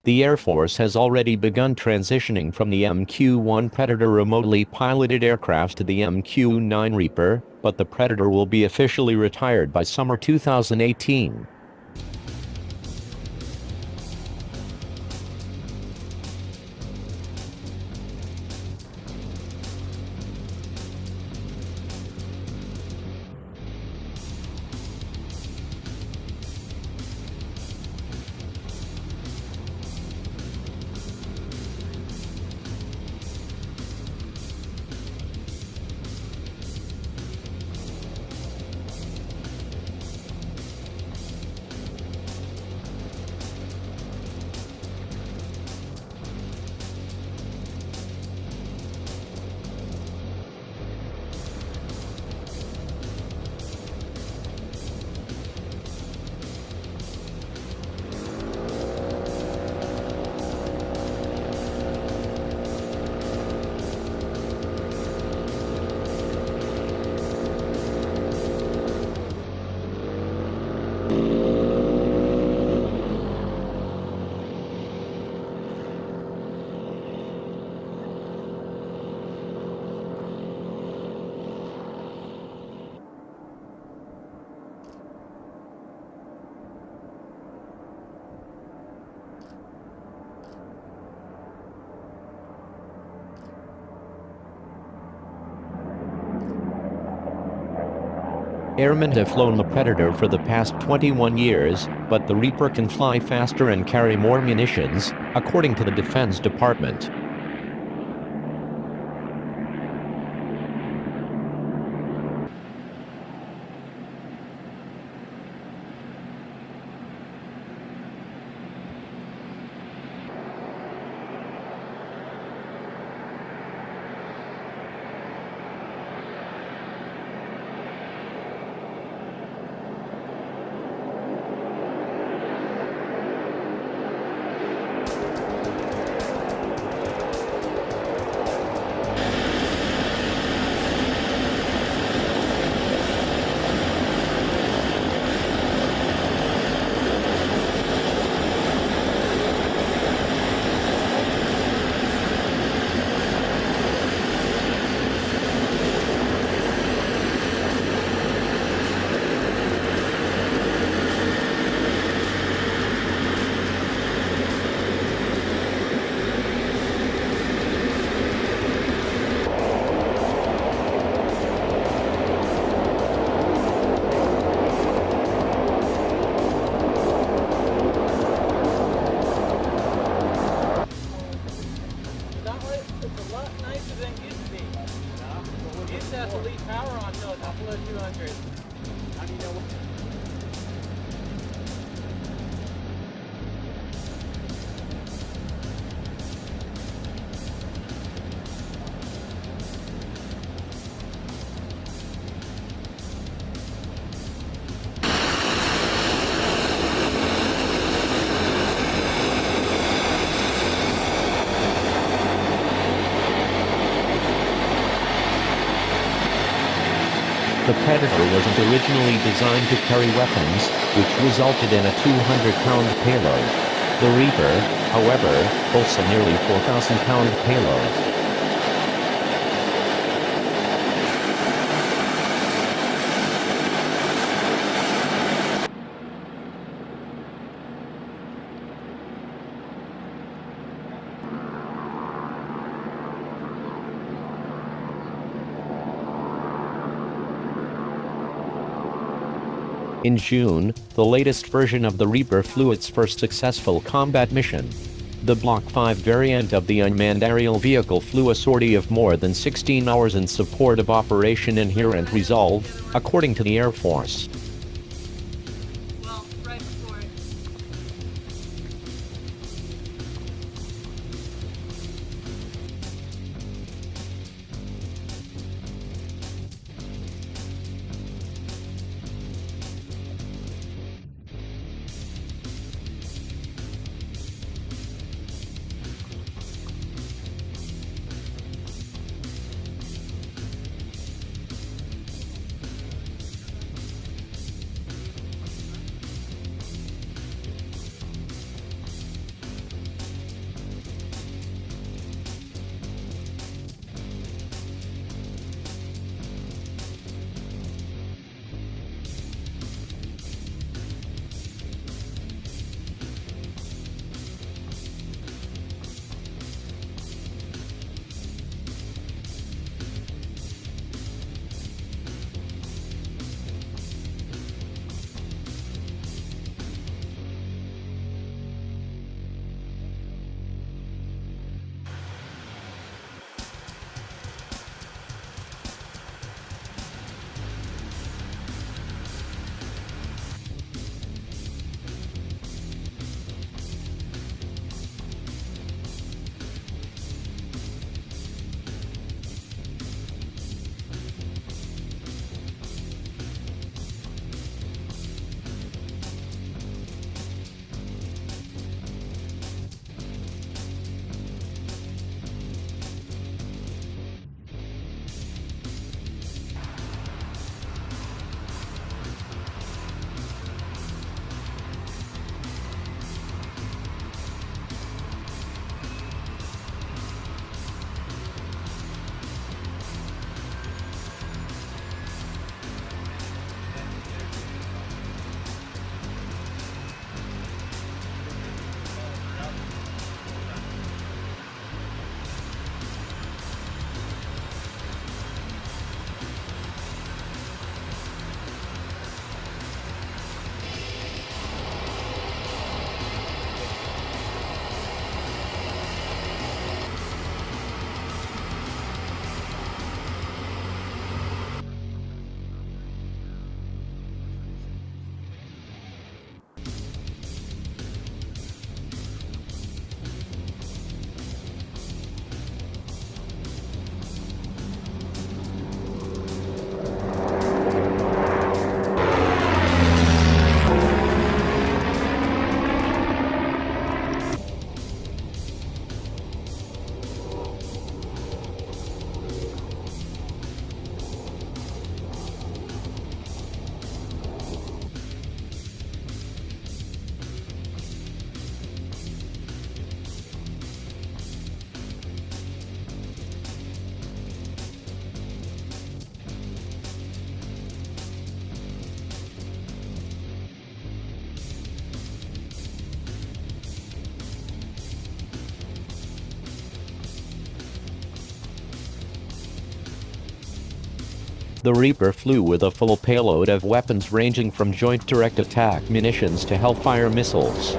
The Air Force has already begun transitioning from the MQ-1 Predator remotely piloted aircraft to the MQ-9 Reaper, but the Predator will be officially retired by summer 2018. Airmen have flown the Predator for the past 21 years, but the Reaper can fly faster and carry more munitions, according to the Defense Department. The Predator wasn't originally designed to carry weapons, which resulted in a 200-pound payload. The Reaper, however, boasts a nearly 4,000-pound payload. In June, the latest version of the Reaper flew its first successful combat mission. The Block 5 variant of the unmanned aerial vehicle flew a sortie of more than 16 hours in support of Operation Inherent Resolve, according to the Air Force. The Reaper flew with a full payload of weapons ranging from Joint Direct Attack munitions to Hellfire missiles.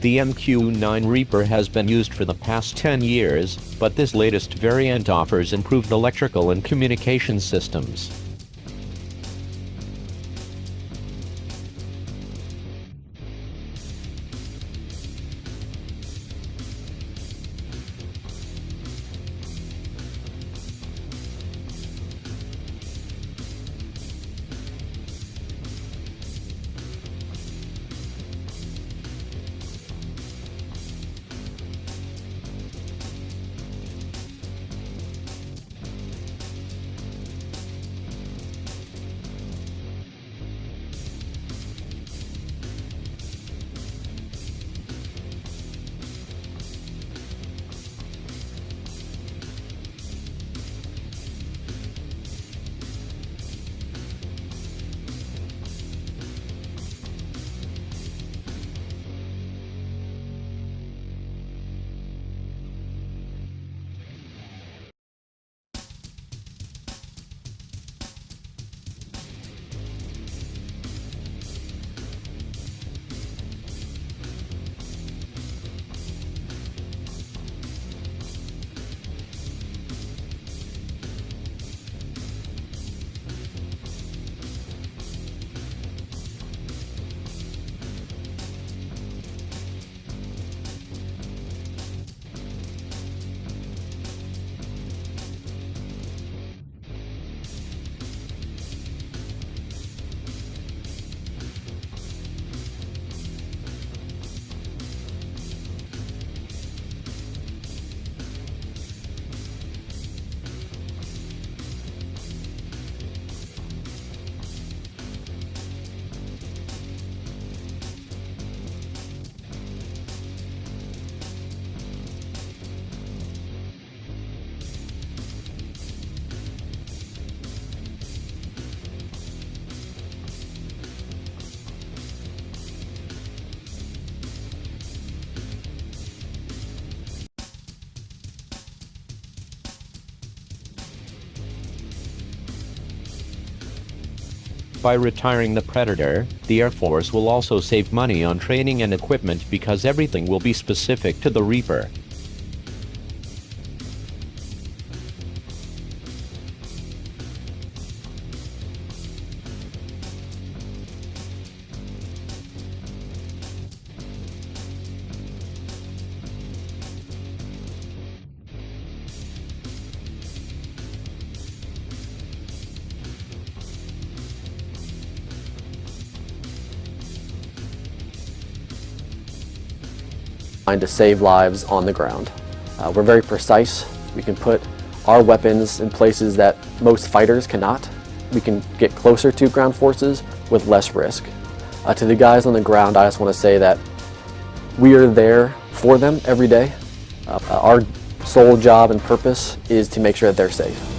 The MQ-9 Reaper has been used for the past 10 years, but this latest variant offers improved electrical and communication systems. By retiring the Predator, the Air Force will also save money on training and equipment because everything will be specific to the Reaper. To save lives on the ground. We're very precise. We can put our weapons in places that most fighters cannot. We can get closer to ground forces with less risk. To the guys on the ground, I just want to say that we are there for them every day. Our sole job and purpose is to make sure that they're safe.